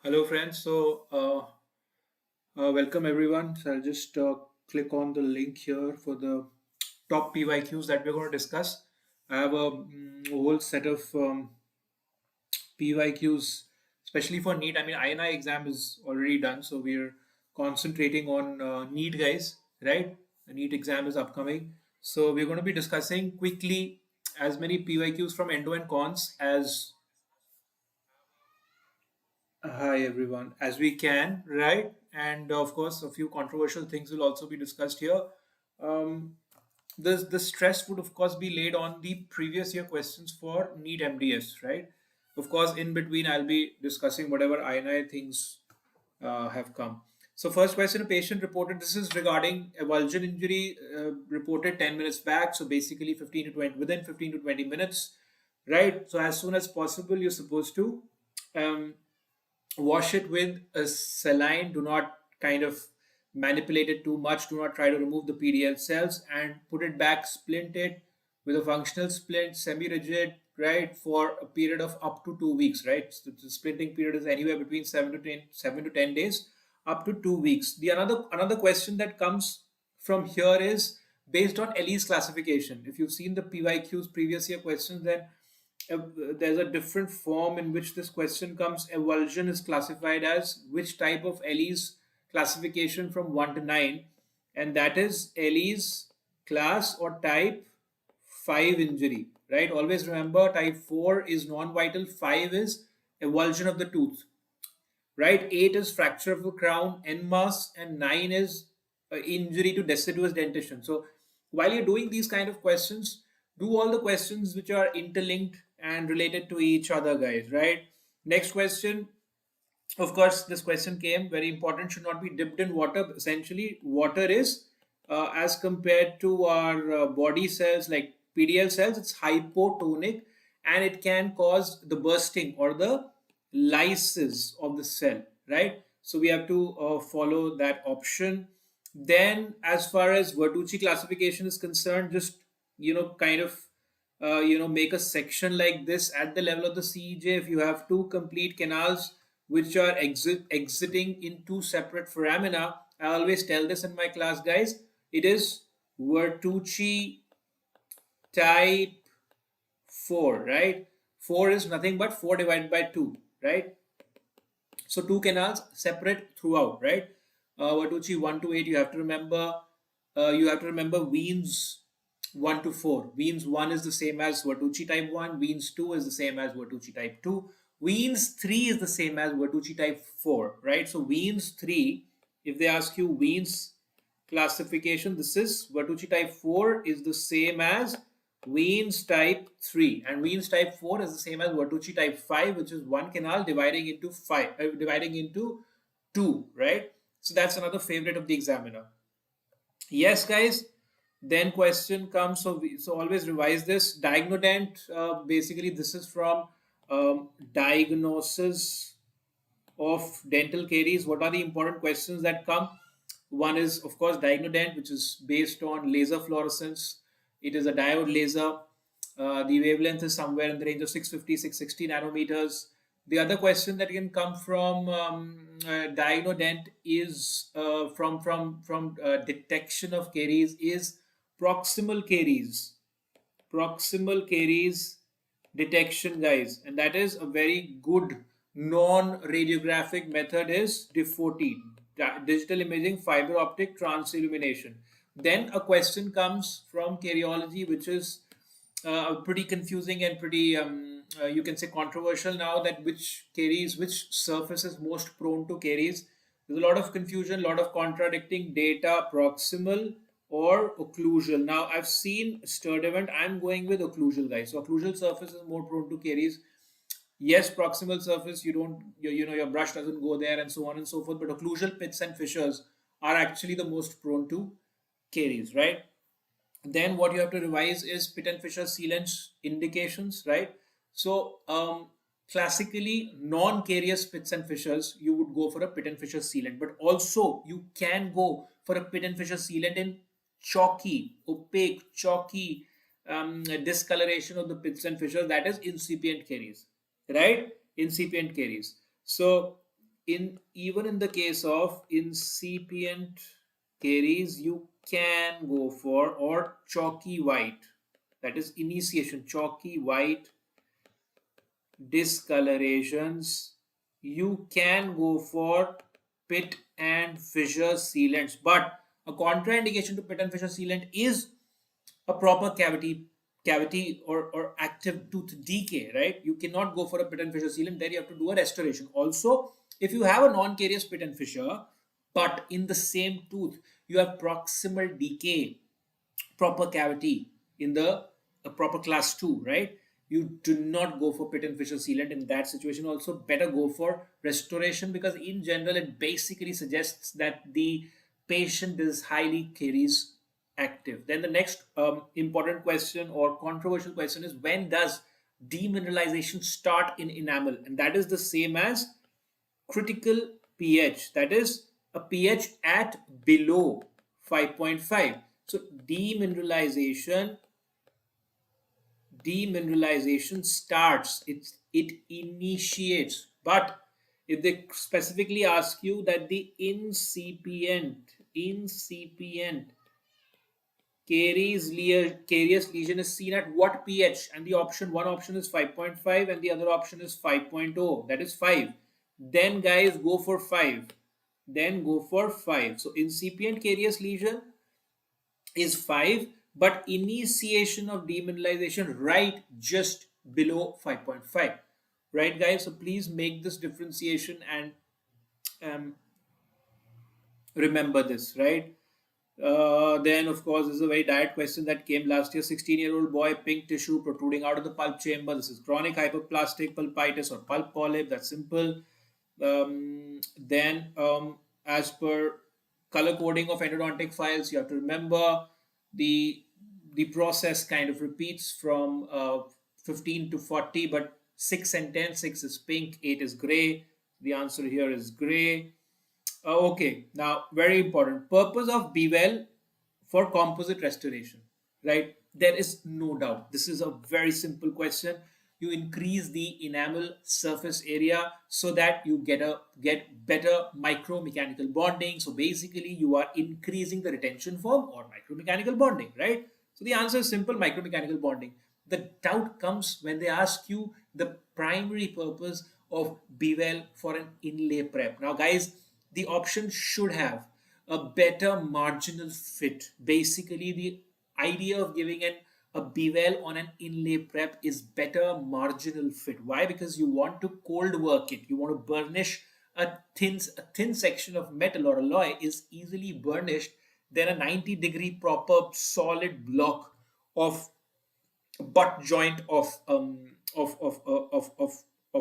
Hello, friends. Welcome everyone. So I'll just click on the link here for the top PYQs that we're going to discuss. I have a whole set of PYQs, especially for NEET. I mean, INI exam is already done, so we're concentrating on NEET, guys, right? The NEET exam is upcoming. So we're going to be discussing quickly as many PYQs from endo and cons as hi everyone, as we can, right? And of course, a few controversial things will also be discussed here. Um, the stress would of course be laid on the previous year questions for NEET MDS, right? Of course, in between, I'll be discussing whatever INI things have come. So, first question: a patient reported. This is regarding a vulgar injury reported 10 minutes back. So basically, 15 to 20 within 15 to 20 minutes, right? So as soon as possible, you're supposed to. Um, Wash it with a saline. Do not kind of manipulate it too much. Do not try to remove the PDL cells and put it back. Splint it with a functional splint, semi-rigid, right, for a period of up to 2 weeks, right? So the splinting period is anywhere between 7 to 10 days, up to 2 weeks. The another question that comes from here is based on Ellie's classification. If you've seen the PYQs previous year questions, then there's a different form in which this question comes. Avulsion is classified as which type of Ellie's classification from 1 to 9, and that is Ellie's class or type 5 injury, right? Always remember type 4 is non-vital, 5 is avulsion of the tooth, right? 8 is fracture of the crown, en masse, and 9 is injury to deciduous dentition. So while you're doing these kind of questions, do all the questions which are interlinked and related to each other, guys, right? Next question. Of course, this question came very important, should not be dipped in water. Essentially, water is as compared to our body cells like PDL cells, it's hypotonic and it can cause the bursting or the lysis of the cell, right? So we have to follow that option. Then, as far as Bertucci classification is concerned, just kind of make a section like this at the level of the CEJ. If you have two complete canals which are exiting in two separate foramina, I always tell this in my class, guys. It is Bertucci type 4, right? 4 is nothing but 4 divided by 2, right? So two canals separate throughout, right? Bertucci 1 to 8, you have to remember. Wiens 1 to 4. Wiens 1 is the same as Bertucci type 1. Wiens 2 is the same as Bertucci type 2. Wiens 3 is the same as Bertucci type 4, right? So Wiens 3, if they ask you Wiens classification, this is Bertucci type 4 is the same as Wiens type 3, and Wiens type 4 is the same as Bertucci type 5, which is one canal dividing into 5, dividing into 2, right? So that's another favorite of the examiner. Yes, guys. Then question comes. So always revise this. Diagnodent. Basically, this is from diagnosis of dental caries. What are the important questions that come? One is, of course, diagnodent, which is based on laser fluorescence. It is a diode laser. The wavelength is somewhere in the range of 650, 660 nanometers. The other question that can come from diagnodent is from detection of caries is proximal caries. Proximal caries detection, guys, and that is a very good non-radiographic method is DIF-14, digital imaging fiber optic transillumination. Then a question comes from cariology, which is pretty confusing and pretty you can say controversial now, that which surface is most prone to caries. There's a lot of confusion, a lot of contradicting data, proximal or occlusal. Now I've seen Sturdivant, I'm going with occlusal, guys. So occlusal surface is more prone to caries. Yes, proximal surface, you don't, your brush doesn't go there and so on and so forth, but occlusal pits and fissures are actually the most prone to caries, right? Then what you have to revise is pit and fissure sealants indications, right? So classically non-carious pits and fissures, you would go for a pit and fissure sealant, but also you can go for a pit and fissure sealant in chalky, opaque, chalky discoloration of the pits and fissures, that is incipient caries, right? Incipient caries. So in even in the case of incipient caries, you can go for or chalky white. That is initiation, chalky white discolorations. You can go for pit and fissure sealants, but a contraindication to pit and fissure sealant is a proper cavity or active tooth decay, right? You cannot go for a pit and fissure sealant. There you have to do a restoration. Also, if you have a non-carious pit and fissure, but in the same tooth you have proximal decay, proper cavity in the proper class 2, right? You do not go for pit and fissure sealant in that situation. Also better go for restoration, because in general it basically suggests that the patient is highly caries active. Then the next important question or controversial question is, when does demineralization start in enamel? And that is the same as critical pH, that is a pH at below 5.5. So demineralization starts, it initiates. But if they specifically ask you that the incipient carious lesion is seen at what pH, and the one option is 5.5 and the other option is 5.0, that is 5, then guys go for 5, so incipient carious lesion is 5, but initiation of demineralization right just below 5.5, right guys? So please make this differentiation and um, remember this, right? Then, of course, this is a very direct question that came last year. 16-year-old boy, pink tissue protruding out of the pulp chamber. This is chronic hyperplastic pulpitis or pulp polyp. That's simple. Then, as per color coding of endodontic files, you have to remember the the process kind of repeats from 15 to 40, but 6 and 10, 6 is pink, 8 is gray. The answer here is gray. Okay, now very important. Purpose of Bevel for composite restoration, right? There is no doubt. This is a very simple question. You increase the enamel surface area so that you get better micromechanical bonding. So basically, you are increasing the retention form or micromechanical bonding, right? So the answer is simple: micromechanical bonding. The doubt comes when they ask you the primary purpose of Bevel for an inlay prep. Now, guys, the option should have a better marginal fit. Basically, the idea of giving a bevel on an inlay prep is better marginal fit. Why? Because you want to cold work it. You want to burnish a thin section of metal or alloy is easily burnished than a 90-degree proper solid block of butt joint of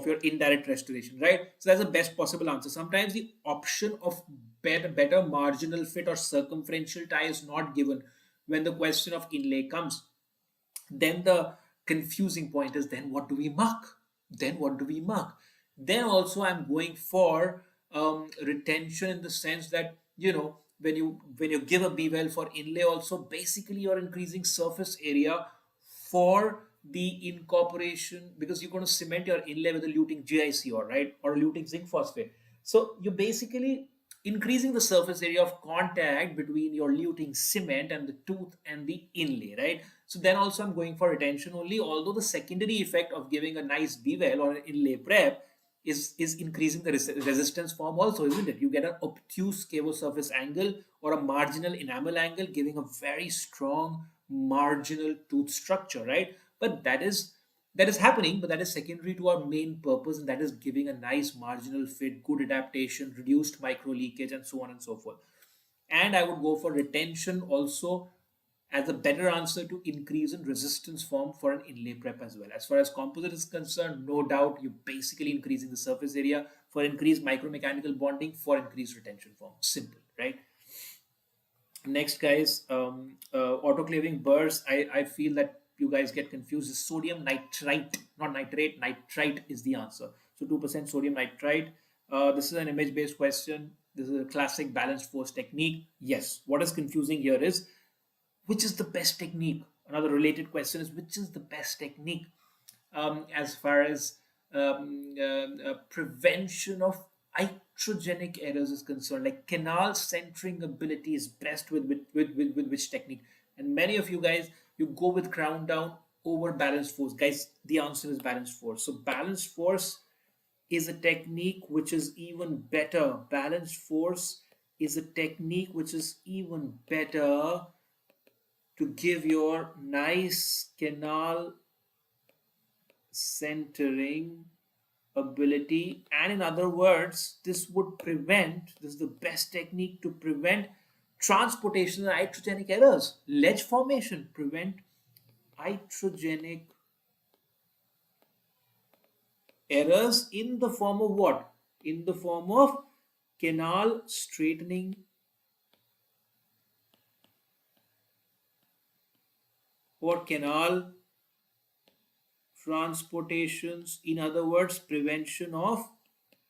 your indirect restoration, right? So that's the best possible answer. Sometimes the option of better marginal fit or circumferential tie is not given when the question of inlay comes. Then the confusing point is, then what do we mark? Then also I'm going for retention, in the sense that, when you give a bevel for inlay, also basically you're increasing surface area for the incorporation, because you're going to cement your inlay with a luting GIC, or right, or a luting zinc phosphate. So you're basically increasing the surface area of contact between your luting cement and the tooth and the inlay, right? So then also I'm going for retention only, although the secondary effect of giving a nice bevel or an inlay prep is increasing the resistance form also, isn't it? You get an obtuse cavo-surface angle or a marginal enamel angle, giving a very strong marginal tooth structure, right? But that is happening, but that is secondary to our main purpose, and that is giving a nice marginal fit, good adaptation, reduced micro leakage, and so on and so forth. And I would go for retention also as a better answer to increase in resistance form for an inlay prep as well. As far as composite is concerned, no doubt you're basically increasing the surface area for increased micromechanical bonding, for increased retention form. Simple, right? Next, guys, autoclaving burrs. I feel that you guys get confused. It's sodium nitrite, not nitrate. Nitrite is the answer. So 2% sodium nitrite. This is an image-based question. This is a classic balanced force technique. Yes. What is confusing here is, which is the best technique? Another related question is, which is the best technique as far as prevention of iatrogenic errors is concerned, like canal centering ability is best with which technique? And many of you guys, you go with crown down over balanced force. Guys, the answer is balanced force. So balanced force is a technique which is even better. Balanced force is a technique which is even better to give your nice canal centering ability. And in other words, this is the best technique to prevent transportation and iatrogenic errors. Ledge formation, prevent iatrogenic errors in the form of what? In the form of canal straightening or canal transportations. In other words, prevention of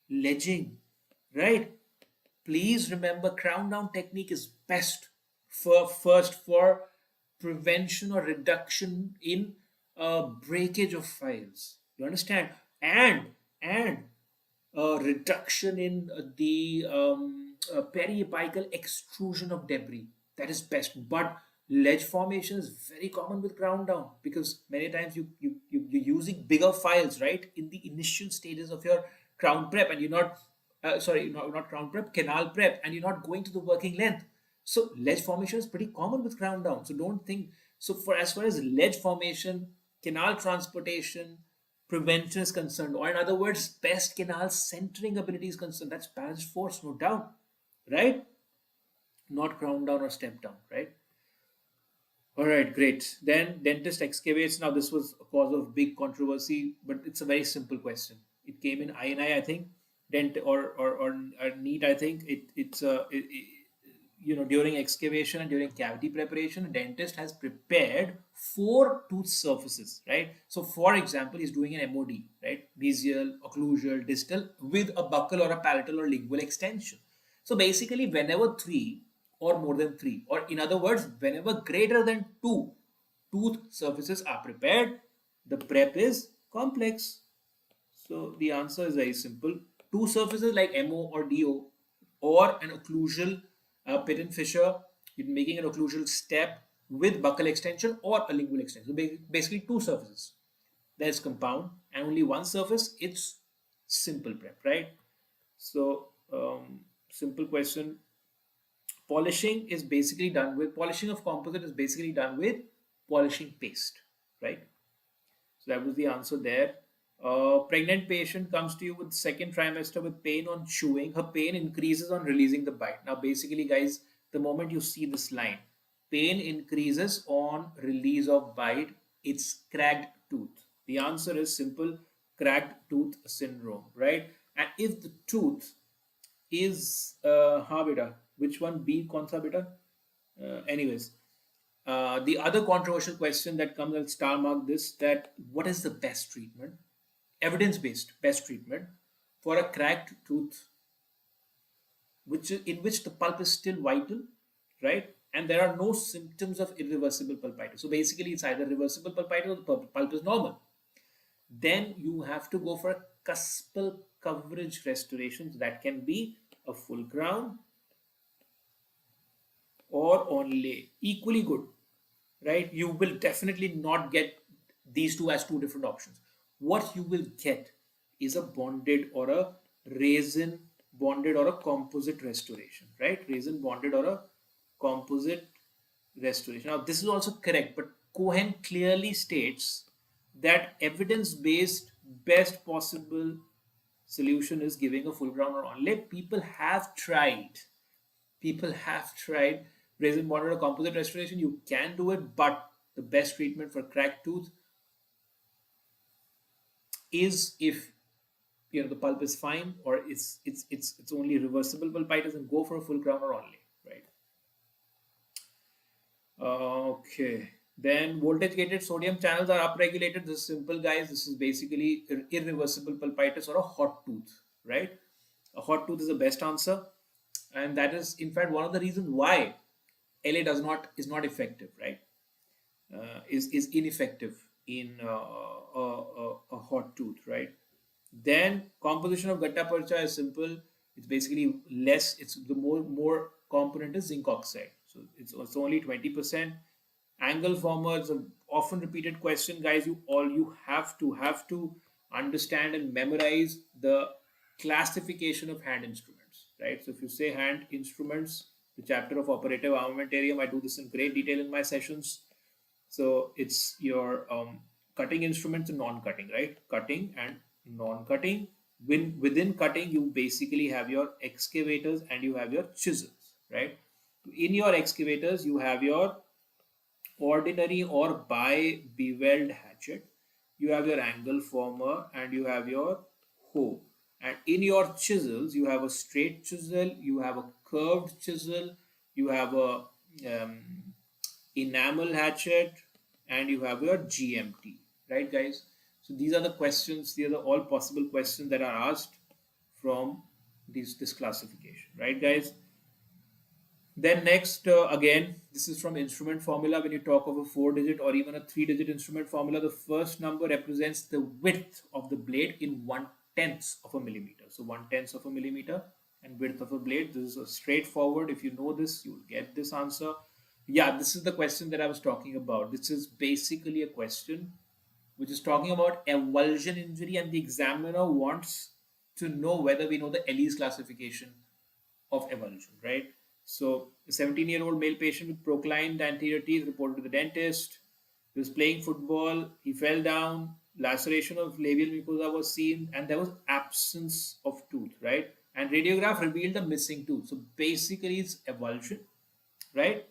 ledging, right? Please remember, crown down technique is best for first for prevention or reduction in breakage of files. You understand? And reduction in the periapical extrusion of debris. That is best. But ledge formation is very common with crown down because many times you're using bigger files, right, in the initial stages of your crown prep, and you're not sorry, not crown prep, canal prep, and you're not going to the working length. So ledge formation is pretty common with crown down. So don't think so. For as far as ledge formation, canal transportation, prevention is concerned, or in other words, best canal centering ability is concerned, that's balanced force, no doubt, right? Not crown down or step down, right? All right, great. Then dentist excavates. Now, this was a cause of big controversy, but it's a very simple question. It came in I think, dent or NEET. I think during excavation and during cavity preparation, a dentist has prepared four tooth surfaces, right? So, for example, he's doing an MOD, right? Mesial, occlusal, distal, with a buccal or a palatal or lingual extension. So basically, whenever three or more than three, or in other words, whenever greater than two tooth surfaces are prepared, the prep is complex. So the answer is very simple. Two surfaces like MO or DO, or an occlusal pit and fissure, you're making an occlusal step with buccal extension or a lingual extension. So basically, two surfaces. There's compound, and only one surface, it's simple prep, right? So, simple question. Polishing of composite is basically done with polishing paste, right? So that was the answer there. Pregnant patient comes to you with second trimester with pain on chewing. Her pain increases on releasing the bite. Now, basically, guys, the moment you see this line, pain increases on release of bite, it's cracked tooth. The answer is simple, cracked tooth syndrome, right? And if the tooth is हाँ बेटा, which one B कौन सा बेटा? Anyways, the other controversial question that comes, I'll star mark this, that what is the best treatment, evidence-based best treatment for a cracked tooth, in which the pulp is still vital, right? And there are no symptoms of irreversible pulpitis. So basically, it's either reversible pulpitis or the pulp is normal. Then you have to go for a cuspal coverage restoration. That can be a full crown or onlay. Equally good, right? You will definitely not get these two as two different options. What you will get is a bonded or a resin bonded or a composite restoration, right? Resin bonded or a composite restoration. Now, this is also correct, but Cohen clearly states that evidence-based best possible solution is giving a full crown or onlay. People have tried resin bonded or composite restoration. You can do it, but the best treatment for cracked tooth is if the pulp is fine, or it's only reversible pulpitis, and go for a full crown or onlay, right? Okay. Then voltage gated sodium channels are upregulated. This is simple, guys. This is basically irreversible pulpitis or a hot tooth, right? A hot tooth is the best answer, and that is in fact one of the reasons why LA is not effective, right? Is ineffective in a hot tooth, right? Then composition of gatta parcha is simple. It's basically less. It's the more component is zinc oxide. So it's only 20%. Angle former is a often repeated question, guys. You have to understand and memorize the classification of hand instruments, right? So if you say hand instruments, the chapter of operative armamentarium, I do this in great detail in my sessions. So it's your cutting instruments and non-cutting, right? Cutting and non-cutting. Within cutting, you basically have your excavators and you have your chisels, right? In your excavators, you have your ordinary or beveled hatchet, you have your angle former, and you have your hoe. And in your chisels, you have a straight chisel, you have a curved chisel, you have a enamel hatchet, and you have your GMT, right, guys? So these are the questions, these are all possible questions that are asked from this classification, right, guys? Then next, again, this is from instrument formula. When you talk of a 4-digit or even a 3-digit instrument formula, the first number represents the width of the blade in 1/10 of a millimeter. So 1/10 of a millimeter and width of a blade. This is a straightforward. If you know this, you will get this answer. Yeah, this is the question that I was talking about. This is basically a question which is talking about avulsion injury, and the examiner wants to know whether we know the Ellis classification of avulsion, right? So, a 17-year-old male patient with proclined anterior teeth reported to the dentist. He was playing football, he fell down, laceration of labial mucosa was seen, and there was absence of tooth, right? And radiograph revealed a missing tooth. So, basically, it's avulsion, right?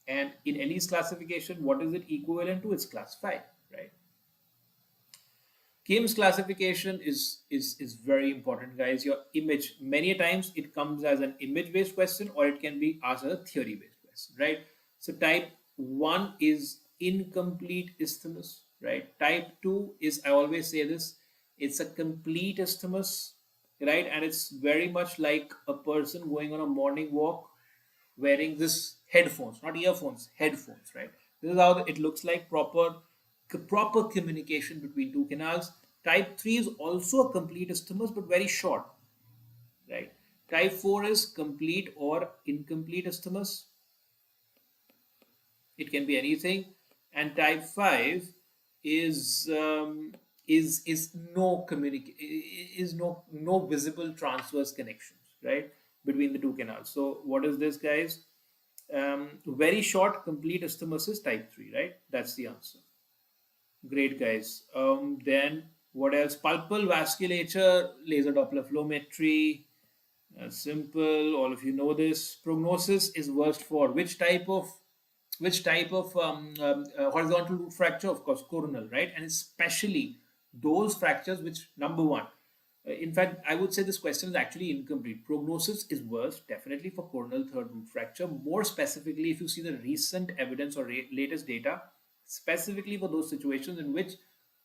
And in Ellis classification, what is it equivalent to? It's class 5, right? Kim's classification is very important, guys. Your image, many times it comes as an image based question or it can be asked as a theory based question, right? So type 1 is incomplete isthmus, right? Type 2 is, I always say this, it's a complete isthmus, right? And it's very much like a person going on a morning walk wearing this headphones, not earphones, headphones, right? This is how it looks like, proper communication between two canals. Type 3 is also a complete isthmus but very short, right? Type 4 is complete or incomplete isthmus. It can be anything. And type 5 is no visible transverse connections, right, between the two canals. So what is this, guys? Very short complete isthmus is type 3, right? That's the answer. Great, guys. Then what else? Pulpal vasculature, laser Doppler flowmetry. Simple. All of you know this. Prognosis is worst for which type of horizontal root fracture? Of course, coronal, right? And especially those fractures which, number one. In fact, I would say this question is actually incomplete. Prognosis is worse, definitely, for coronal third root fracture. More specifically, if you see the recent evidence or latest data, specifically for those situations in which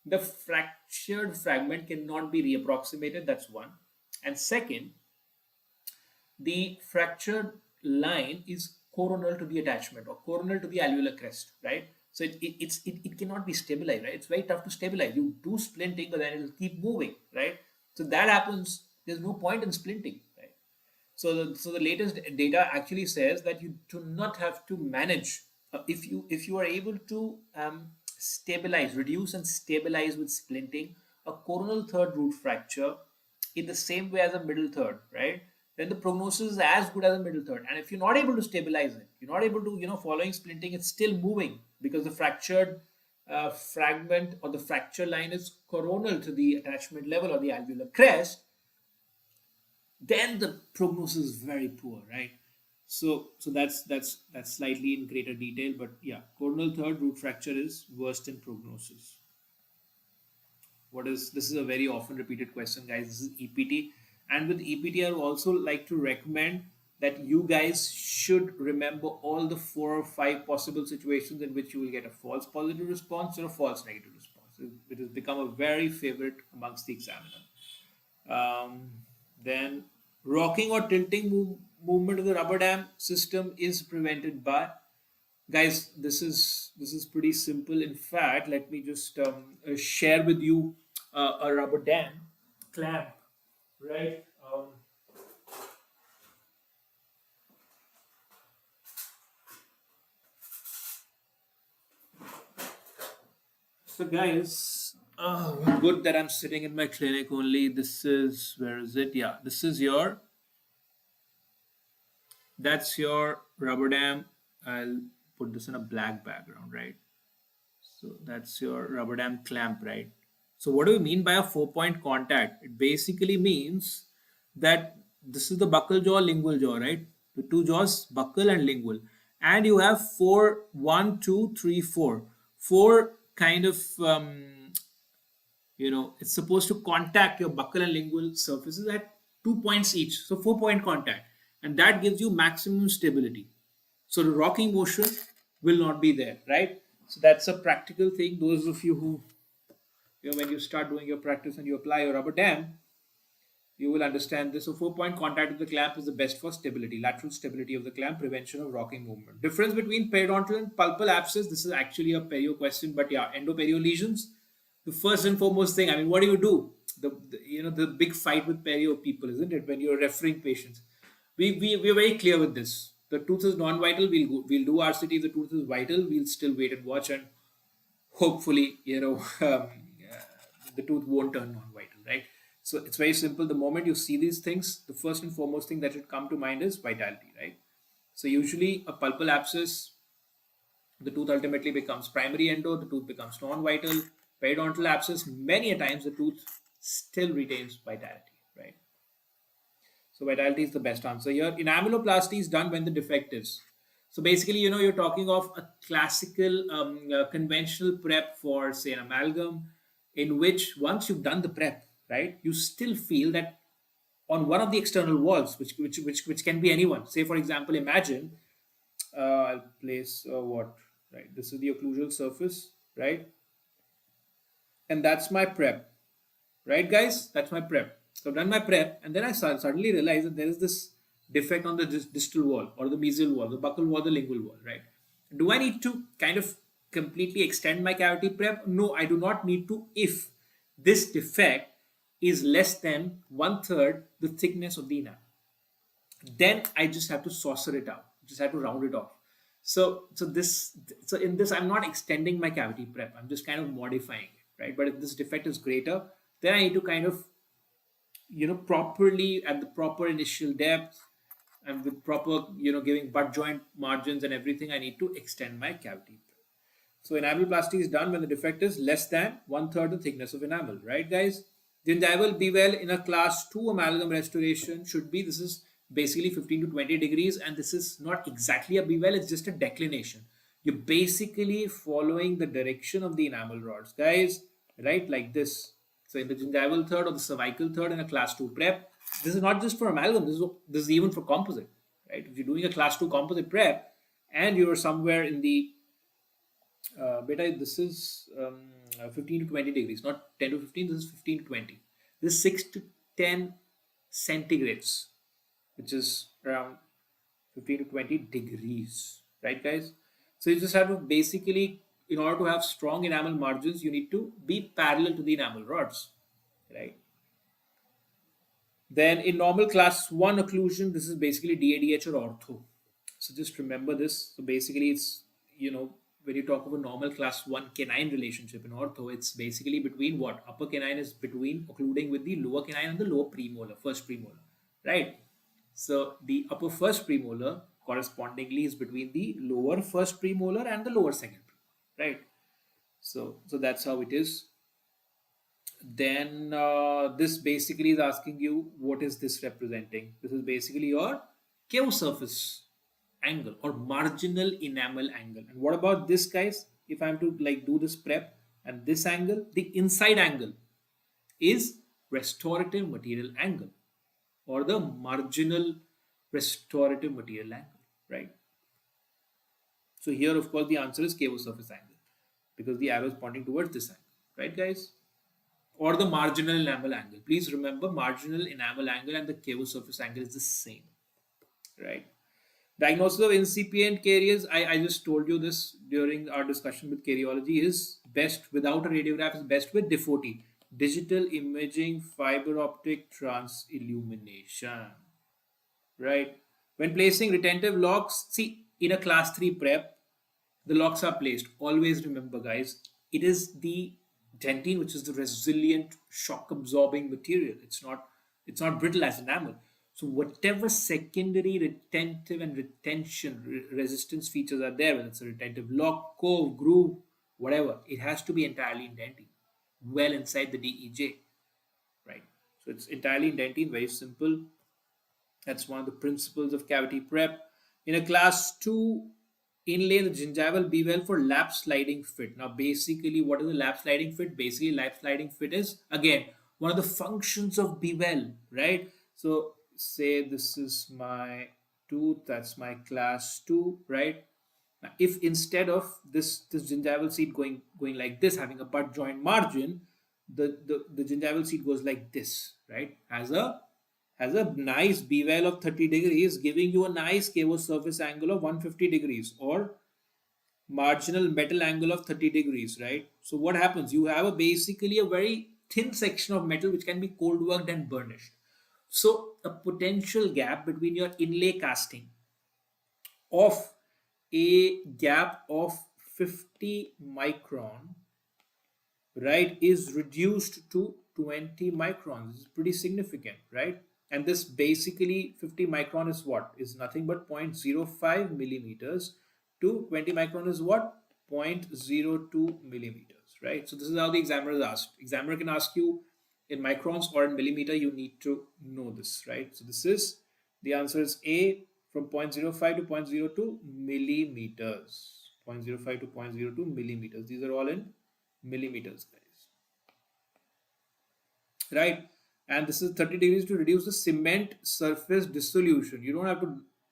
the fractured fragment cannot be reapproximated, that's one. And second, the fractured line is coronal to the attachment or coronal to the alveolar crest, right? So it cannot be stabilized, right? It's very tough to stabilize. You do splinting, but then it'll keep moving, right? So that happens. There's no point in splinting, right? So the latest data actually says that you do not have to manage if you are able to stabilize, reduce and stabilize with splinting a coronal third root fracture in the same way as a middle third, right? Then the prognosis is as good as a middle third. And if you're not able to stabilize it, you're not able to, following splinting, it's still moving because the fractured fragment or the fracture line is coronal to the attachment level or the alveolar crest, then the prognosis is very poor, right? So that's slightly in greater detail, but yeah, coronal third root fracture is worst in prognosis. What is this? Is a very often repeated question, guys. This is EPT, and with EPT, I would also like to recommend that you guys should remember all the 4 or 5 possible situations in which you will get a false positive response or a false negative response. It has become a very favorite amongst the examiner. Then rocking or tilting movement of the rubber dam system is prevented by, guys, this is pretty simple. In fact, let me just share with you a rubber dam clamp, right? So, guys, good that I'm sitting in my clinic only. This is, where is it? Yeah, this is that's your rubber dam. I'll put this in a black background, right? So, that's your rubber dam clamp, right? So, what do we mean by a 4 point contact? It basically means that this is the buccal jaw, lingual jaw, right? The two jaws, buccal and lingual. And you have four, one, two, three, four. Four kind of it's supposed to contact your buccal and lingual surfaces at 2 points each, so 4 point contact, and that gives you maximum stability. So the rocking motion will not be there, right? So that's a practical thing. Those of you who, when you start doing your practice and you apply your rubber dam, you will understand this. So 4 point contact with the clamp is the best for stability, lateral stability of the clamp, prevention of rocking movement. Difference between periodontal and pulpal abscess. This is actually a perio question, but yeah, endoperio lesions. The first and foremost thing, I mean, what do? The big fight with perio people, isn't it? When you're referring patients, we're very clear with this. The tooth is non-vital. We'll do RCT. If the tooth is vital, we'll still wait and watch, and hopefully, the tooth won't turn non-vital, right? So it's very simple. The moment you see these things, the first and foremost thing that should come to mind is vitality, right? So usually a pulpal abscess, the tooth ultimately becomes primary endo, the tooth becomes non-vital. Periodontal abscess, many a times the tooth still retains vitality, right? So vitality is the best answer here. Enameloplasty is done when the defect is. So basically, you're talking of a classical conventional prep for, say, an amalgam, in which once you've done the prep, right, you still feel that on one of the external walls, which can be anyone. Say, for example, imagine I'll place what, right? This is the occlusal surface, right? And that's my prep, right, guys? That's my prep. So I've done my prep, and then I suddenly realize that there is this defect on the distal wall or the mesial wall, the buccal wall, the lingual wall, right? Do I need to kind of completely extend my cavity prep? No, I do not need to if this defect is less than one third the thickness of the enamel. Then I just have to saucer it out, just have to round it off. So in this, I'm not extending my cavity prep, I'm just kind of modifying it, right? But if this defect is greater, then I need to kind of properly at the proper initial depth and with proper giving butt joint margins and everything, I need to extend my cavity. So enameloplasty is done when the defect is less than one third the thickness of enamel, right, guys? The gingival bevel in a class 2 amalgam restoration should be, this is basically 15 to 20 degrees, and this is not exactly a bevel, it's just a declination. You're basically following the direction of the enamel rods, guys, right? Like this. So in the gingival third or the cervical third in a class 2 prep, this is not just for amalgam, this is even for composite, right? If you're doing a class 2 composite prep and you're somewhere in the beta, this is 15 to 20 degrees, not 10 to 15, this is 15 to 20. This is 6 to 10 centigrades, which is around 15 to 20 degrees, right, guys? So you just have to basically, in order to have strong enamel margins, you need to be parallel to the enamel rods, right? Then in normal class 1 occlusion, this is basically DADH or ortho. So just remember this. So basically it's, when you talk of a normal class 1 canine relationship in ortho, it's basically between what? Upper canine is between occluding with the lower canine and the lower premolar, first premolar, right? So the upper first premolar correspondingly is between the lower first premolar and the lower second premolar, right? So that's how it is. Then this basically is asking you, what is this representing? This is basically your cave surface angle or marginal enamel angle. And what about this, guys? If I'm to like do this prep and this angle, the inside angle is restorative material angle or the marginal restorative material angle, right? So here, of course, the answer is cave surface angle because the arrow is pointing towards this angle, right, guys? Or the marginal enamel angle. Please remember, marginal enamel angle and the cave surface angle is the same, right? Diagnosis of incipient caries, I just told you this during our discussion with cariology, is best without a radiograph, is best with DIFOT, digital imaging fiber optic trans illumination, right? When placing retentive locks, see, in a class 3 prep, the locks are placed. Always remember, guys, It is the dentine, which is the resilient, shock-absorbing material. It's not brittle as enamel. So whatever secondary retentive and retention resistance features are there, whether it's a retentive lock, cove, groove, whatever, it has to be entirely in dentine, well inside the DEJ, right? So it's entirely in dentine, very simple. That's one of the principles of cavity prep. In a class 2, inlay the gingival bevel for lap sliding fit. Now, basically, what is a lap sliding fit? Basically, lap sliding fit is, again, one of the functions of bevel, right? So, say this is my tooth, that's my class 2, right? Now, if instead of this gingival seat going like this, having a butt joint margin, the gingival seat goes like this, right? Has a nice bevel of 30 degrees, giving you a nice cavo surface angle of 150 degrees, or marginal metal angle of 30 degrees, right? So what happens? You have basically a very thin section of metal which can be cold worked and burnished. So a potential gap between your inlay casting of a gap of 50 micron, right, is reduced to 20 microns. This is pretty significant, right? And this basically 50 micron is what? Is nothing but 0.05 millimeters, to 20 micron is what? 0.02 millimeters, right? So this is how the examiner is asked. Examiner can ask you in microns or in millimeter. You need to know this, right? So this is, the answer is A, from 0.05 to 0.02 millimeters. 0.05 to 0.02 millimeters. These are all in millimeters, guys, right? And this is 30 degrees to reduce the cement surface dissolution. You don't have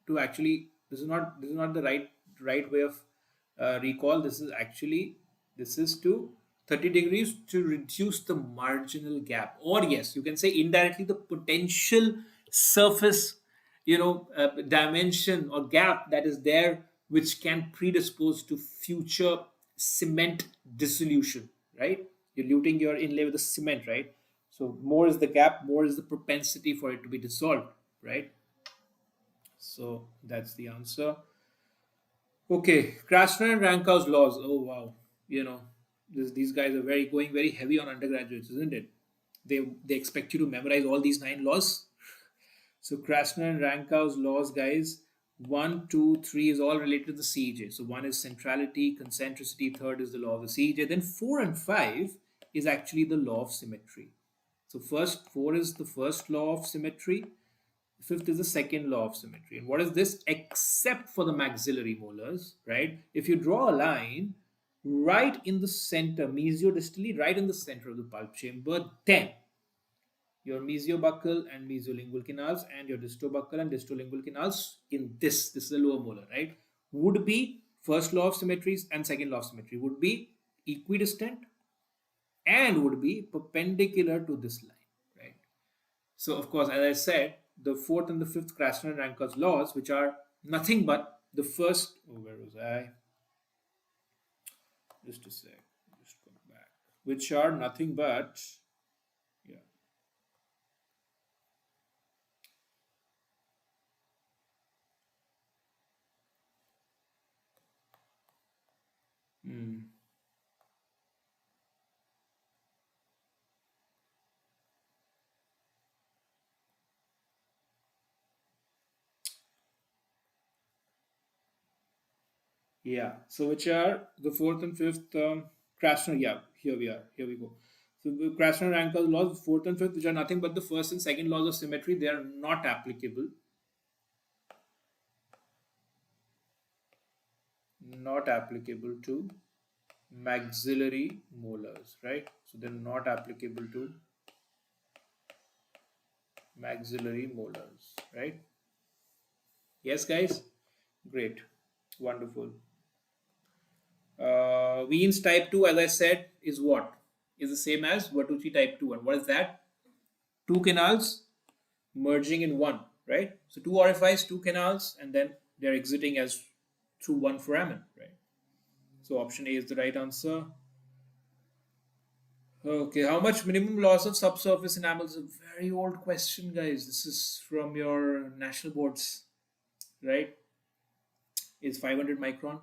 to actually, this is not the right way of recall. This is actually, this is to 30 degrees to reduce the marginal gap, or yes, you can say indirectly the potential surface, dimension or gap that is there, which can predispose to future cement dissolution, right? You're luting your inlay with the cement, right? So more is the gap, more is the propensity for it to be dissolved, right? So that's the answer. Okay, Krasner and Rankau's laws. Oh wow, you know, these guys are going very heavy on undergraduates, isn't it? They expect you to memorize all these 9 laws. So Krasner and Rankau's laws, guys. One, two, three is all related to the CEJ. So one is centrality, concentricity. Third is the law of the CEJ. Then 4 and 5 is actually the law of symmetry. So first, 4 is the first law of symmetry. Fifth is the second law of symmetry. And what is this? Except for the maxillary molars, right? If you draw a line right in the center, mesiodistally, right in the center of the pulp chamber, then your mesiobuccal and mesiolingual canals and your distobuccal and distolingual canals in this is the lower molar, right, would be, first law of symmetry and second law of symmetry would be equidistant and would be perpendicular to this line, right? So, of course, as I said, the fourth and the fifth Krasner and Ranker's laws, which are nothing but the first. Oh, where was I? Just a sec. Just go back. Which are nothing but. Yeah. Hmm. Yeah. So, which are the fourth and fifth Krasner? Yeah. Here we are. Here we go. So, the Krasner and Ranker's laws, fourth and fifth, which are nothing but the first and second laws of symmetry, they are not applicable. Not applicable to maxillary molars, right? So they're not applicable to maxillary molars, right? Yes, guys? Great. Wonderful. Wien's type 2, as I said, is what? Is the same as Bertucci type 2. And what is that? Two canals merging in one, right? So two orifices, two canals, and then they're exiting as through one foramen, right? So option A is the right answer. Okay, how much minimum loss of subsurface enamel is a very old question, guys. This is from your national boards, right? Is 500 micron.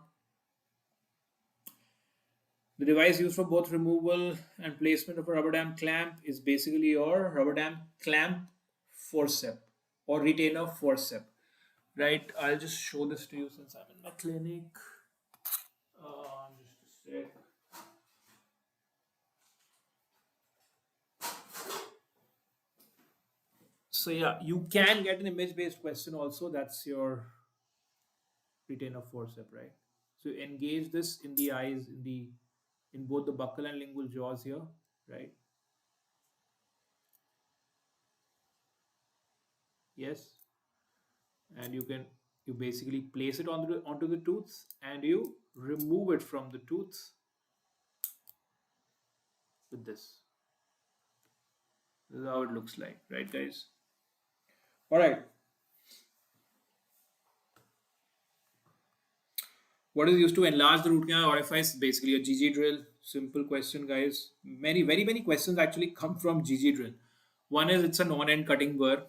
The device used for both removal and placement of a rubber dam clamp is basically your rubber dam clamp forceps or retainer forceps, right? I'll just show this to you since I'm in my clinic. Just a sec. So yeah, you can get an image-based question also. That's your retainer forceps, right? So you engage this in the eyes, in both the buccal and lingual jaws here, right? Yes, and you basically place it onto the tooth and you remove it from the tooth with this. This is how it looks like, right, guys? All right. What is used to enlarge the root canal orifice? Basically, a GG drill. Simple question, guys. Very many questions actually come from GG drill. One is it's a non-end cutting burr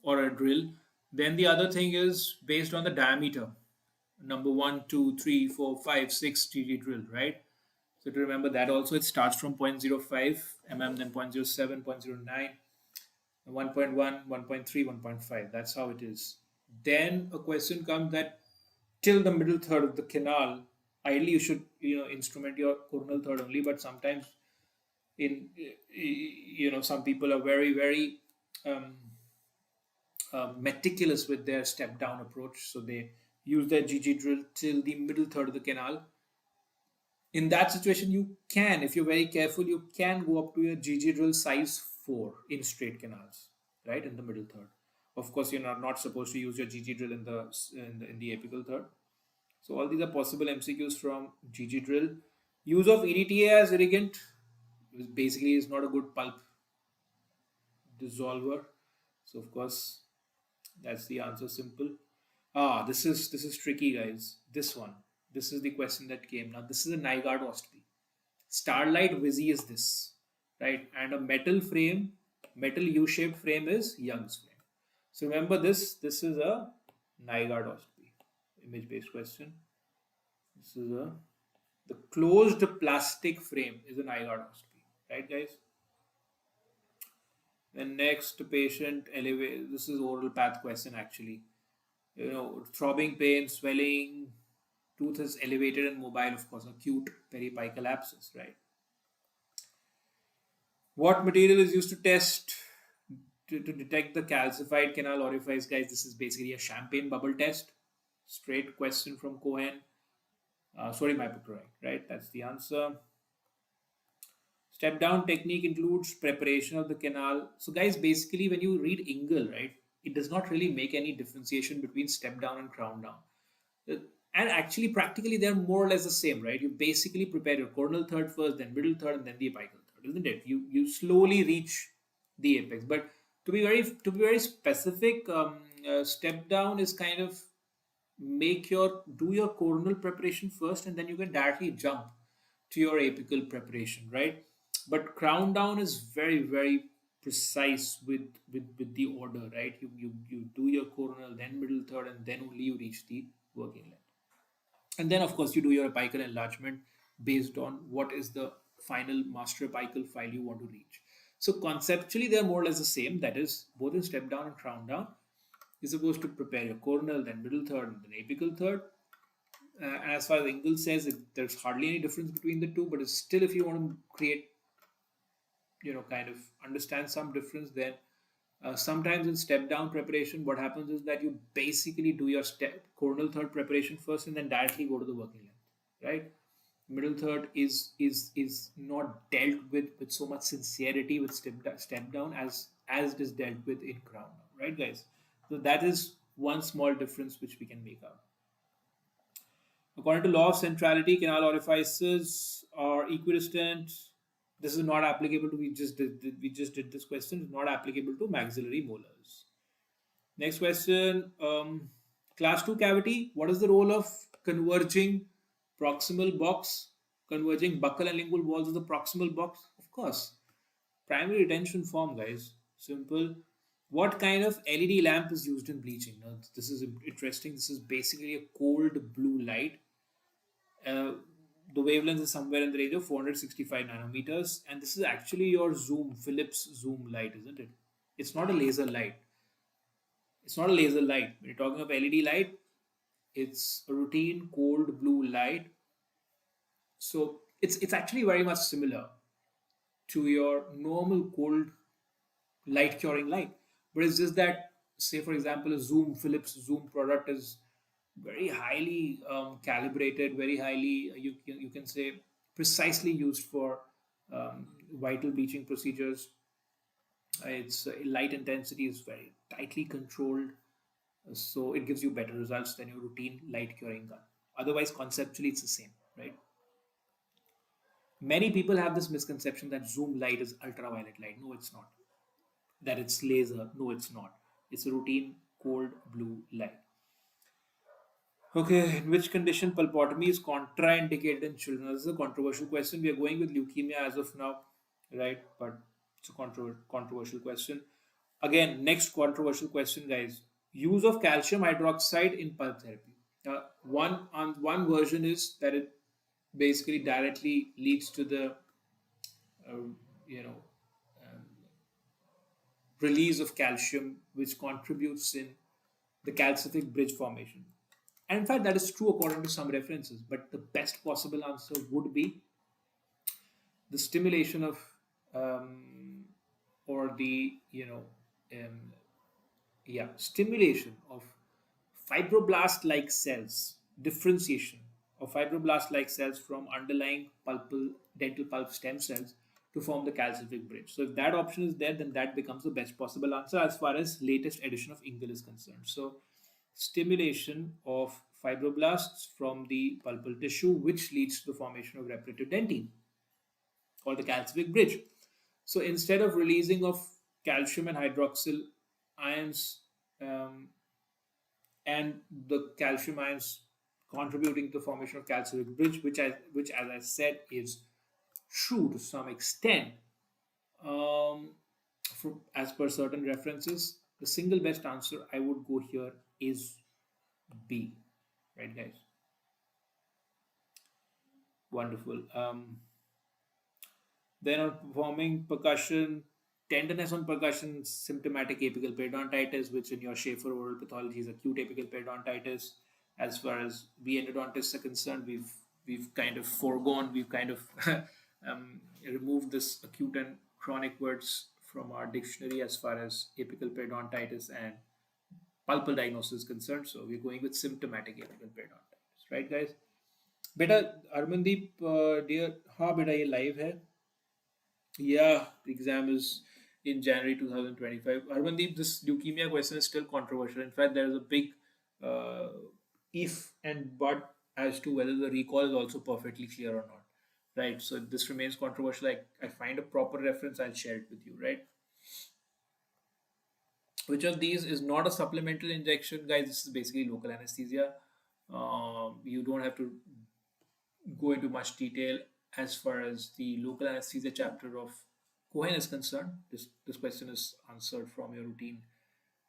or a drill. Then the other thing is based on the diameter. Number 1, 2, 3, 4, 5, 6 GG drill, right? So to remember that also, it starts from 0.05 mm, then 0.07, 0.09, 1.1, 1.3, 1.5. That's how it is. Then a question comes that till the middle third of the canal, ideally you should instrument your coronal third only. But sometimes in some people are very um, meticulous with their step down approach, so they use their GG drill till the middle third of the canal. In that situation, you can, if you're very careful, you can go up to a GG drill size 4 in straight canals, right, in the middle third. Of course, you're not supposed to use your GG drill in the apical third. So all these are possible MCQs from GG drill. Use of EDTA as irrigant basically is not a good pulp dissolver. So of course that's the answer. Simple. This is tricky, guys. This one. This is the question that came. Now this is a Nygaard osteo. Starlight Visi is this, right? And a metal U-shaped frame is Young's frame. So remember this. This is a Nygaard osteo. Image-based question. This is the closed plastic frame is an Nygaard osteo, right, guys? The next patient elevate. This is oral path question actually. Throbbing pain, swelling, tooth is elevated and mobile, of course, acute periapical abscess, right? What material is used to test to detect the calcified canal orifice, guys? This is basically a champagne bubble test. Straight question from Cohen. Sodium hypochlorite, right? That's the answer. Step down technique includes preparation of the canal. So, guys, basically, when you read Ingle, right, it does not really make any differentiation between step down and crown down. And actually, practically, they're more or less the same, right? You basically prepare your coronal third first, then middle third, and then the apical third, isn't it? You slowly reach the apex. But to be very specific, step down is kind of do your coronal preparation first, and then you can directly jump to your apical preparation, right? But crown down is very precise with the order, right? You do your coronal, then middle third, and then only you reach the working length. And then, of course, you do your apical enlargement based on what is the final master apical file you want to reach. So conceptually, they're more or less the same. That is, both in step down and crown down, you're supposed to prepare your coronal, then middle third, and then apical third. And as far as Engel says, there's hardly any difference between the two, but it's still, if you want to create, kind of understand some difference, then sometimes in step down preparation, what happens is that you basically do your coronal third preparation first and then directly go to the working length, right? Middle third is not dealt with so much sincerity with step down as it is dealt with in crown down, right, guys? So that is one small difference which we can make out. According to law of centrality, canal orifices are equidistant. This is not applicable to we just did this question. It's not applicable to maxillary molars. Next question. Class 2 cavity. What is the role of converging proximal box? Converging buccal and lingual walls of the proximal box? Of course. Primary retention form, guys. Simple. What kind of LED lamp is used in bleaching? Now, this is interesting. This is basically a cold blue light. Uh, The wavelength is somewhere in the range of 465 nanometers, and this is actually your zoom, Philips zoom light, isn't it? It's not a laser light. It's not a laser light. When you're talking of LED light, it's a routine cold blue light. So it's actually very much similar to your normal cold light curing light. But it's just that, say for example, a Zoom Philips Zoom product is very highly calibrated, very highly you can say precisely used for vital bleaching procedures. Its light intensity is very tightly controlled, so it gives you better results than your routine light curing gun. Otherwise, conceptually, it's the same, right? Many people have this misconception that zoom light is ultraviolet light. No, it's not. That it's laser. No, it's not. It's a routine cold blue light. Okay, in which condition pulpotomy is contraindicated in children? This is a controversial question. We are going with leukemia as of now, right? But it's a controversial question. Again, next controversial question, guys. Use of calcium hydroxide in pulp therapy. One version is that it basically directly leads to the uh, you know release of calcium, which contributes in the calcific bridge formation. And in fact, that is true according to some references. But the best possible answer would be the stimulation of or the um, yeah stimulation of fibroblast like cells, differentiation of fibroblast like cells from underlying pulpal dental pulp stem cells to form the calcific bridge. So if that option is there, then that becomes the best possible answer as far as latest edition of Ingle is concerned. So stimulation of fibroblasts from the pulpal tissue, which leads to the formation of reparative dentine or the calcific bridge. So instead of releasing of calcium and hydroxyl ions, um, and the calcium ions contributing to the formation of calcific bridge, which as I said is true to some extent, um, as per certain references, the single best answer I would go here is B. Right, guys? Wonderful. Then on performing percussion, tenderness on percussion, symptomatic apical periodontitis, which in your Schaefer oral pathology is acute apical periodontitis. As far as we endodontists are concerned, we've kind of foregone, we've kind of removed this acute and chronic words from our dictionary as far as apical periodontitis and pulpal diagnosis is concerned. So we're going with symptomatic apical periodontitis, right, guys? बेटा अरमनदीप dear, हाँ बेटा ये live है. Yeah, the exam is in January 2025. Armandeep, this leukemia question is still controversial. In fact, there is a big uh, if and but as to whether the recall is also perfectly clear or not. Right. So this remains controversial. I find a proper reference, I'll share it with you. Right. Which of these is not a supplemental injection, guys? This is basically local anesthesia. You don't have to go into much detail as far as the local anesthesia chapter of Cohen is concerned. This question is answered from your routine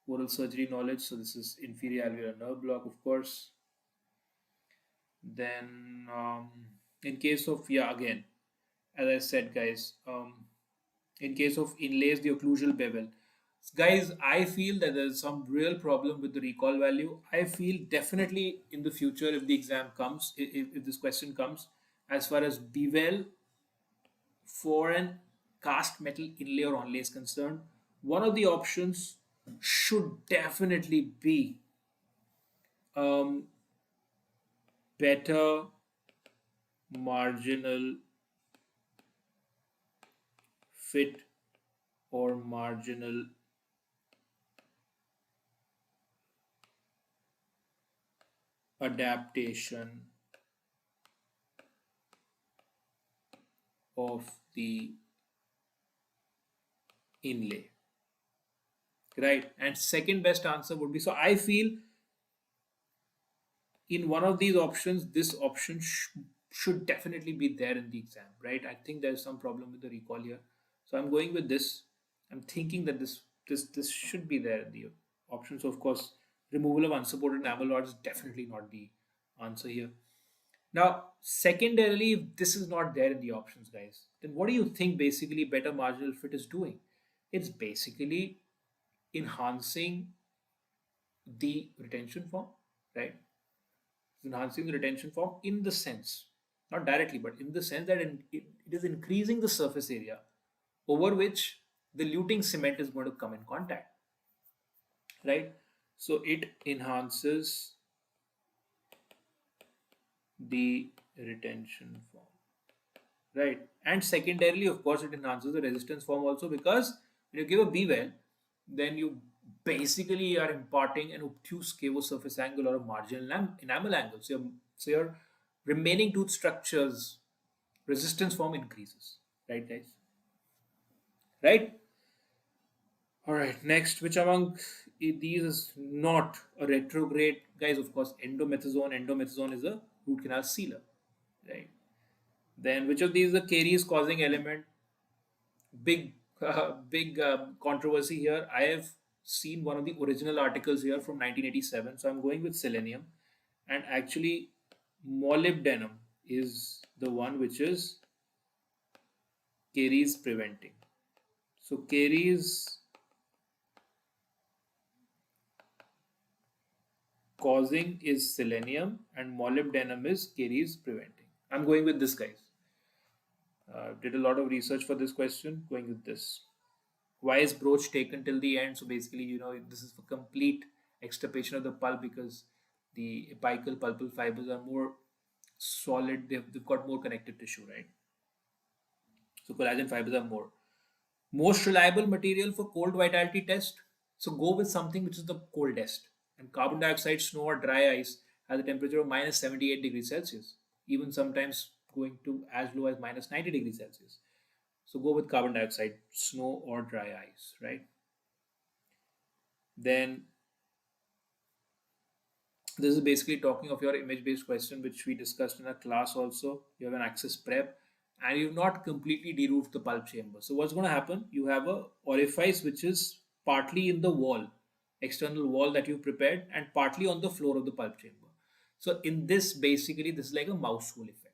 oral surgery knowledge. So this is inferior alveolar nerve block, of course. Then in case of, yeah, again, as I said, guys, in case of inlays the occlusal bevel, guys, I feel that there's some real problem with the recall value. I feel definitely in the future, if the exam comes, if this question comes, as far as bevel for an cast metal inlay or onlay is concerned, one of the options should definitely be um, better marginal fit or marginal adaptation of the inlay, right? And second best answer would be, so I feel in one of these options, this option should definitely be there in the exam, right? I think there's some problem with the recall here, so I'm going with this. I'm thinking that this should be there in the options. So of course, removal of unsupported enamel rods is definitely not the answer here. Now, secondarily, if this is not there in the options, guys, then what do you think basically better marginal fit is doing? It's basically enhancing the retention form, right? It's enhancing the retention form in the sense, not directly, but in the sense that it is increasing the surface area over which the luting cement is going to come in contact, right? So it enhances the retention form, right? And secondarily, of course, it enhances the resistance form also, because when you give a B well, then you basically are imparting an obtuse cavo surface angle or a marginal enamel angle. So your remaining tooth structures resistance form increases, right, guys? Right? All right. Next, which among these is not a retrograde, guys? Of course, endomethasone. Endomethasone is a root canal sealer, right? Then, which of these is a caries causing element? Big big controversy here. I have seen one of the original articles here from 1987, so I'm going with selenium. And actually, molybdenum is the one which is caries preventing. So caries causing is selenium and molybdenum is caries preventing. I'm going with this, guys. Did a lot of research for this question, going with this. Why is broach taken till the end? So basically, this is for complete extirpation of the pulp, because the apical pulpal fibers are more solid. They've got more connective tissue, right? So collagen fibers are more. Most reliable material for cold vitality test. So go with something which is the coldest. And carbon dioxide, snow, or dry ice has a temperature of minus 78 degrees Celsius, even sometimes going to as low as minus 90 degrees Celsius. So go with carbon dioxide, snow, or dry ice, right? Then this is basically talking of your image-based question, which we discussed in a class also. You have an access prep and you've not completely deroofed the pulp chamber. So what's going to happen? You have a orifice which is partly in the wall, external wall that you prepared, and partly on the floor of the pulp chamber. So in this, basically, this is like a mouse hole effect.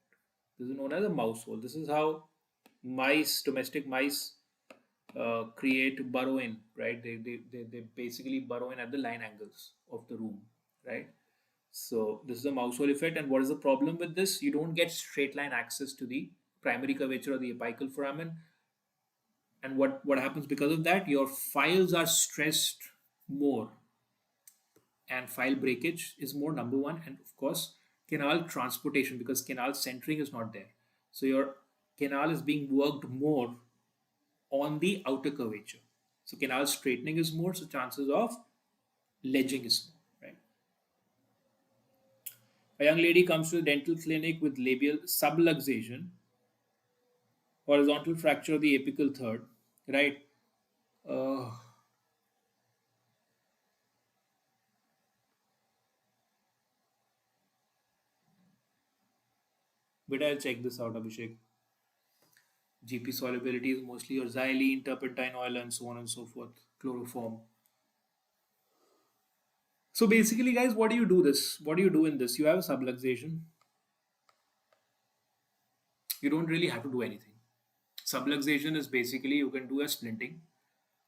This is known as a mouse hole. This is how domestic mice create burrow in, right? They basically burrow in at the line angles of the room, right? So this is a mouse hole effect. And what is the problem with this? You don't get straight line access to the primary curvature of the apical foramen. And what happens because of that? Your files are stressed more, and file breakage is more, number one. And of course, canal transportation, because canal centering is not there. So your canal is being worked more on the outer curvature. So canal straightening is more, so chances of ledging is more, right? A young lady comes to the dental clinic with labial subluxation, horizontal fracture of the apical third, right? Uh, but I'll check this out, Abhishek. GP solubility is mostly your xylene, turpentine oil, and so on and so forth, chloroform. So basically, guys, what do you do this? What do you do in this? You have a subluxation. You don't really have to do anything. Subluxation is basically you can do a splinting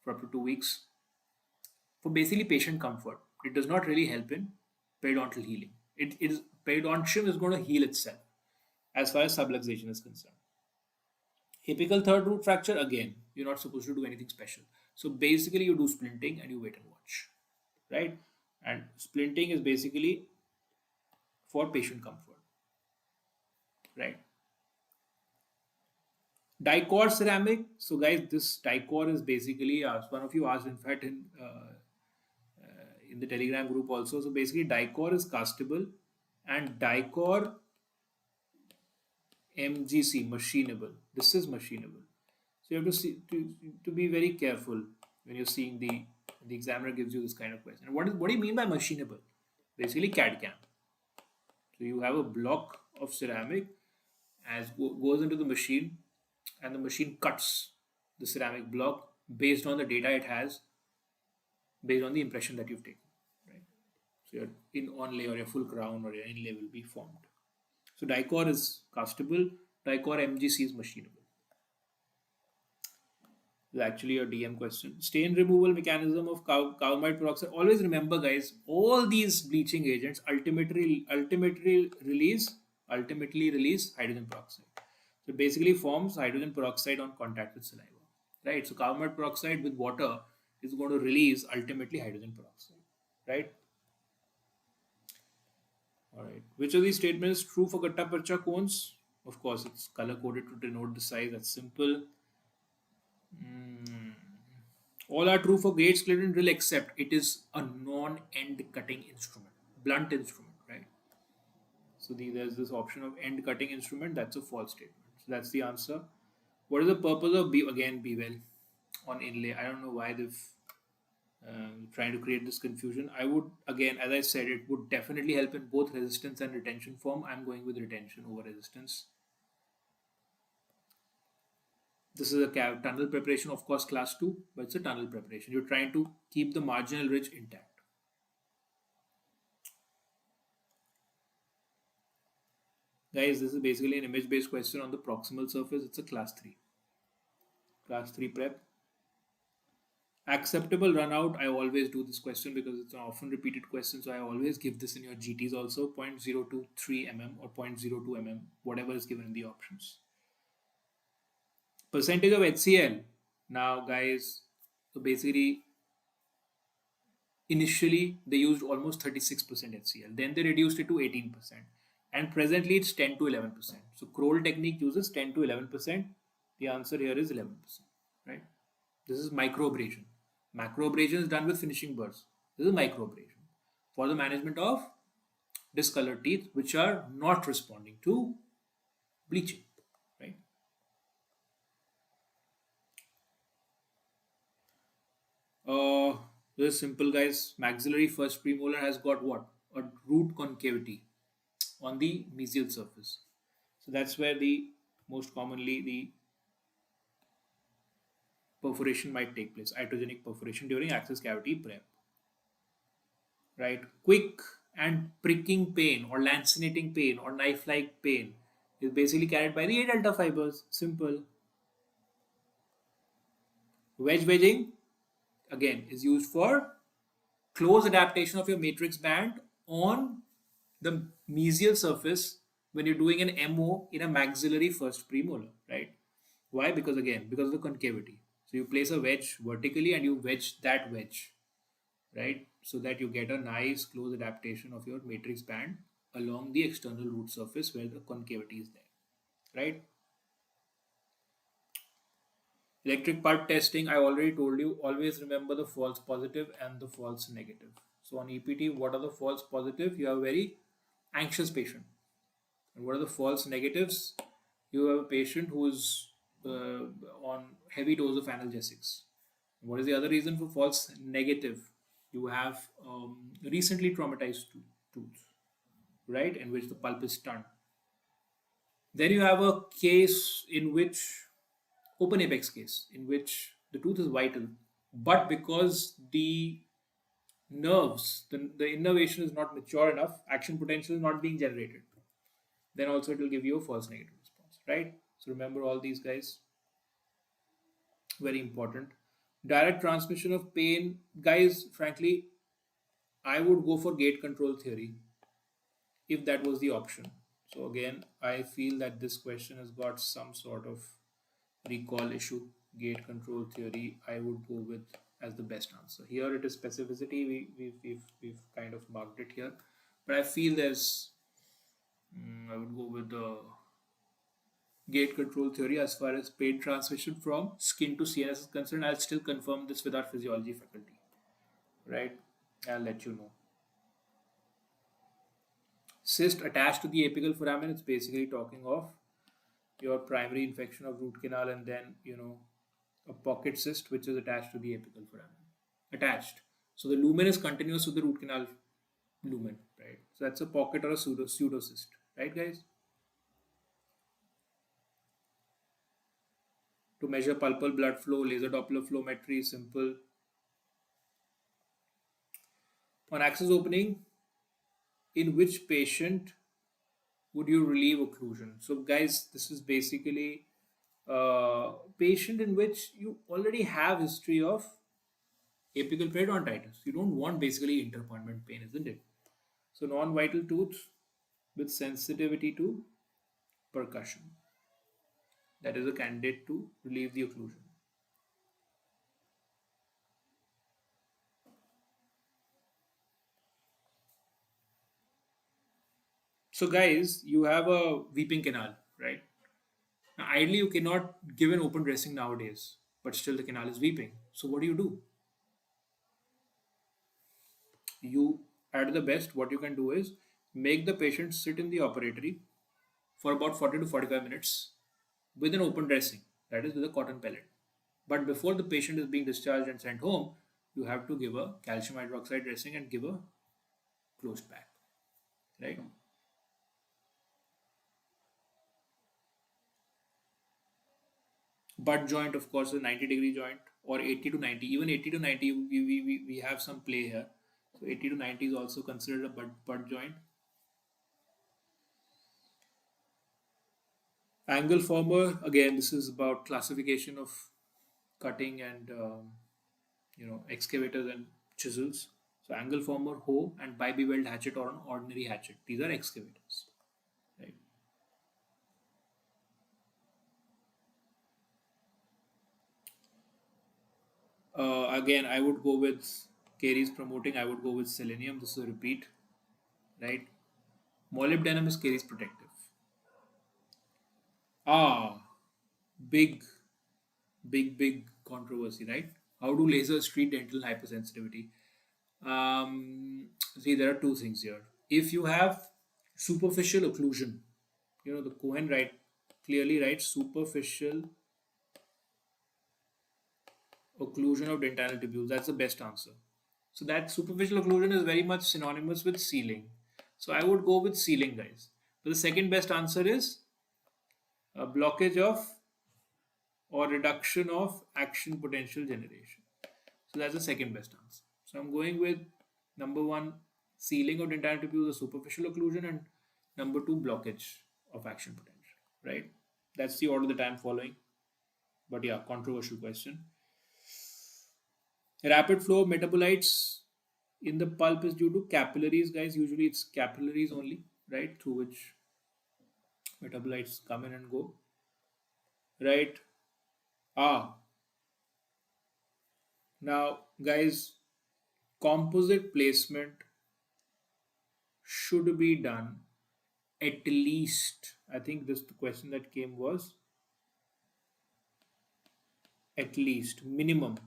for up to 2 weeks for basically patient comfort. It does not really help in periodontal healing. It is periodontium is going to heal itself as far as subluxation is concerned. Apical third root fracture, again, you're not supposed to do anything special. So basically, you do splinting and you wait and watch, right? And splinting is basically for patient comfort, right? Dicor ceramic. So guys, this dicor is basically, one of you asked in fact in the Telegram group also. So basically, dicor is castable, and dicor MGC machinable. This is machinable. So you have to see to be very careful when you're seeing the examiner gives you this kind of question. And what do you mean by machinable? Basically, CAD CAM. So you have a block of ceramic as goes into the machine, and the machine cuts the ceramic block based on the data it has, based on the impression that you've taken, right? So your in onlay or your full crown or your inlay will be formed. So dicor is castable, dicor MGC is machinable. Is actually a DM question. Stain removal mechanism of carbamide peroxide. Always remember, guys, all these bleaching agents ultimately release hydrogen peroxide. So it basically forms hydrogen peroxide on contact with saliva. Right? So carbamide peroxide with water is going to release ultimately hydrogen peroxide. Right? Alright. Which of these statements is true for Gatta Parcha cones? Of course, it's color coded to denote the size. That's simple. Mm. All are true for gauge slit and drill except it is a non-end cutting instrument, blunt instrument, right? So there's this option of end cutting instrument. That's a false statement. So that's the answer. What is the purpose of be well on inlay? I don't know why they've trying to create this confusion. I would again, as I said, it would definitely help in both resistance and retention form. I'm going with retention over resistance. This is a tunnel preparation, of course, class 2, but it's a tunnel preparation. You're trying to keep the marginal ridge intact. Guys, this is basically an image-based question on the proximal surface. It's a class 3. Class 3 prep. Acceptable run out. I always do this question because it's an often repeated question. So I always give this in your GTs also. 0.023 mm or 0.02 mm, whatever is given in the options. Percentage of HCl. Now, guys, so basically, initially they used almost 36% HCl. Then they reduced it to 18%. And presently it's 10 to 11%. So Kroll technique uses 10 to 11%. The answer here is 11%, right? This is microabrasion. Macroabrasion is done with finishing burrs. This is microabrasion for the management of discolored teeth which are not responding to bleaching, right? This is simple, guys. Maxillary first premolar has got what? A root concavity on the mesial surface. So that's where the most commonly the perforation might take place, iatrogenic perforation during access cavity prep. Right? Quick and pricking pain or lancinating pain or knife-like pain is basically carried by the A delta fibers. Simple. Wedge wedging again is used for close adaptation of your matrix band on the mesial surface when you're doing an MO in a maxillary first premolar, right? Why? Because again, because of the concavity. So you place a wedge vertically and you wedge that wedge, right? So that you get a nice close adaptation of your matrix band along the external root surface where the concavity is there, right? Electric pulp testing, I already told you, always remember the false positive and the false negative. So on EPT, what are the false positive? You have a very anxious patient. And what are the false negatives? You have a patient who is on heavy dose of analgesics. What is the other reason for false negative? You have recently traumatized tooth, right, in which the pulp is stunned. Then you have a case in which, open apex case, in which the tooth is vital, but because the nerves, the innervation is not mature enough, action potential is not being generated, then also it will give you a false negative response, right? So remember all these, guys. Very important. Direct transmission of pain, guys, frankly, I would go for gate control theory if that was the option. So again, I feel that this question has got some sort of recall issue. Gate control theory, I would go with as the best answer. Here it is specificity. We've kind of marked it here, but I feel there's. I would go with the gate control theory as far as pain transmission from skin to CNS is concerned. I'll still confirm this with our physiology faculty, right? I'll let you know. Cyst attached to the apical foramen, it's basically talking of your primary infection of root canal and then, a pocket cyst which is attached to the apical foramen. Attached. So the lumen is continuous with the root canal lumen, right? So that's a pocket or a pseudocyst, right, guys? To measure pulpal blood flow, laser Doppler flowmetry is simple. On access opening, in which patient would you relieve occlusion? So, guys, this is basically a patient in which you already have history of apical periodontitis. You don't want basically interappointment pain, isn't it? So, non-vital tooth with sensitivity to percussion. That is a candidate to relieve the occlusion. So, guys, you have a weeping canal, right? Now, ideally, you cannot give an open dressing nowadays, but still the canal is weeping. So, what do? You, at the best, what you can do is make the patient sit in the operatory for about 40 to 45 minutes with an open dressing, that is, with a cotton pellet. But before the patient is being discharged and sent home, you have to give a calcium hydroxide dressing and give a closed pack, right? Butt joint, of course, is a 90-degree joint or 80 to 90. Even 80 to 90, we have some play here. So 80 to 90 is also considered a butt joint. Angle former, again, this is about classification of cutting and excavators and chisels. So angle former, hoe, and bi-beveled hatchet or an ordinary hatchet. These are excavators, right? Again, I would go with Carey's promoting. I would go with selenium. This is a repeat, right? Molybdenum is Carey's protective. Ah, big, big controversy, right? How do lasers treat dental hypersensitivity? See, there are two things here. If you have superficial occlusion, the Cohen clearly writes superficial occlusion of dental tubules. That's the best answer. So that superficial occlusion is very much synonymous with sealing. So I would go with sealing, guys. But the second best answer is a blockage of or reduction of action potential generation. So that's the second best answer. So I'm going with number one, sealing of dental tubules, a superficial occlusion, and number two, blockage of action potential. Right? That's the order that I'm following. But yeah, controversial question. Rapid flow of metabolites in the pulp is due to capillaries, guys. Usually it's capillaries only, right? Through which metabolites come in and go. Right? Ah, now, guys, composite placement should be done at least. I think this the question that came was at least minimum.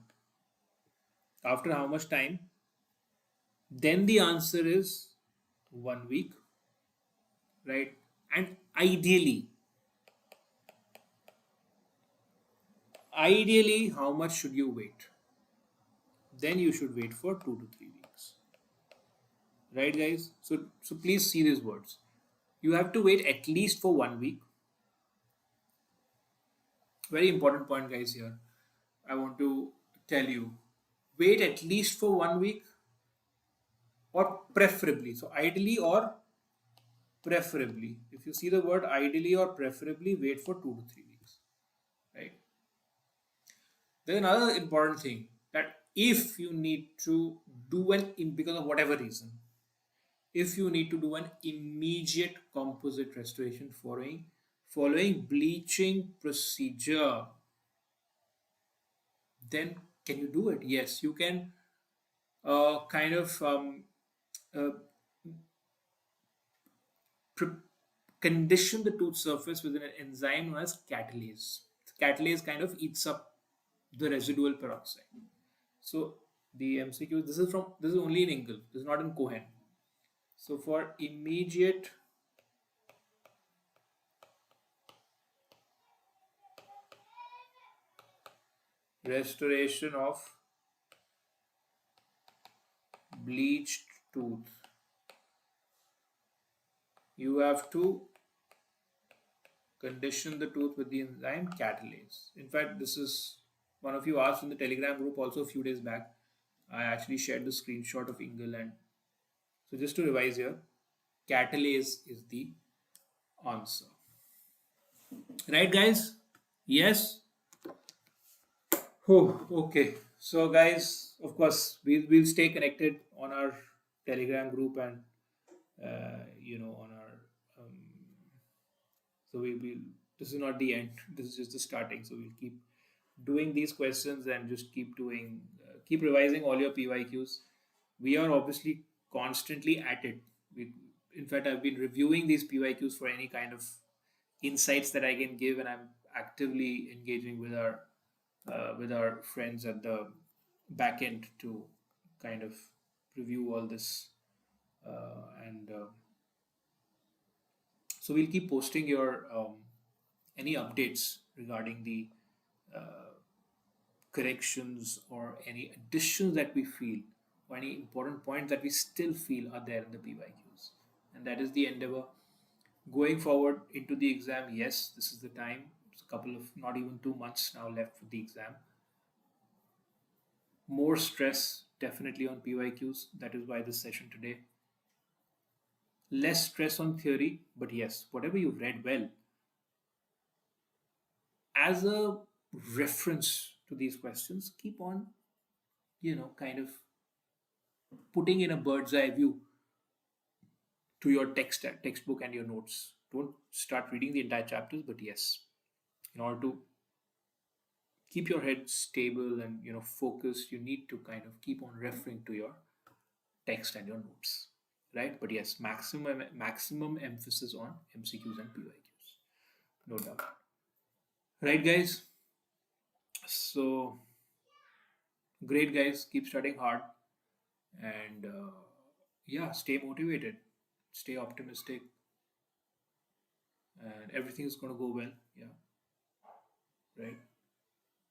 After how much time? Then the answer is 1 week, right? And ideally, how much should you wait? Then you should wait for 2 to 3 weeks, right, guys? So please see these words. You have to wait at least for 1 week. Very important point, guys. Here, I want to tell you: wait at least for 1 week, or preferably. So ideally or preferably. If you see the word ideally or preferably, wait for 2 to 3 weeks, right? There's another important thing that if you need to do because of whatever reason, if you need to do an immediate composite restoration following bleaching procedure, then can you do it? Yes, you can kind of uh, pre- condition the tooth surface with an enzyme known as catalase. Catalase kind of eats up the residual peroxide. So the MCQ, this is only in Engel, this is not in Cohen. So for immediate restoration of bleached tooth, you have to condition the tooth with the enzyme catalase. In fact, this is one of you asked in the Telegram group also a few days back. I actually shared the screenshot of Engel, and so just to revise here, catalase is the answer. Right, guys? Yes. Oh, okay. So, guys, of course, we'll stay connected on our Telegram group and on our um, so we will. This is not the end. This is just the starting. So we'll keep doing these questions and just keep revising all your PYQs. We are obviously constantly at it. In fact, I've been reviewing these PYQs for any kind of insights that I can give, and I'm actively engaging with our friends at the back end to kind of review all this. And So we'll keep posting your any updates regarding the corrections or any additions that we feel or any important points that we still feel are there in the PYQs. And that is the endeavor. Going forward into the exam, yes, this is the time. It's a couple of not even 2 months now left for the exam. More stress definitely on PYQs. That is why this session today. Less stress on theory, but yes, whatever you've read well, as a reference to these questions, keep on, kind of putting in a bird's eye view to your textbook and your notes. Don't start reading the entire chapters, but yes, in order to keep your head stable and focused, you need to kind of keep on referring to your text and your notes, right? But yes, maximum emphasis on MCQs and PYQs, no doubt. Right, guys? So great, guys. Keep studying hard and yeah, stay motivated, stay optimistic, and everything is going to go well. Yeah, right.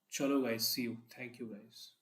Chalo, guys. See you. Thank you, guys.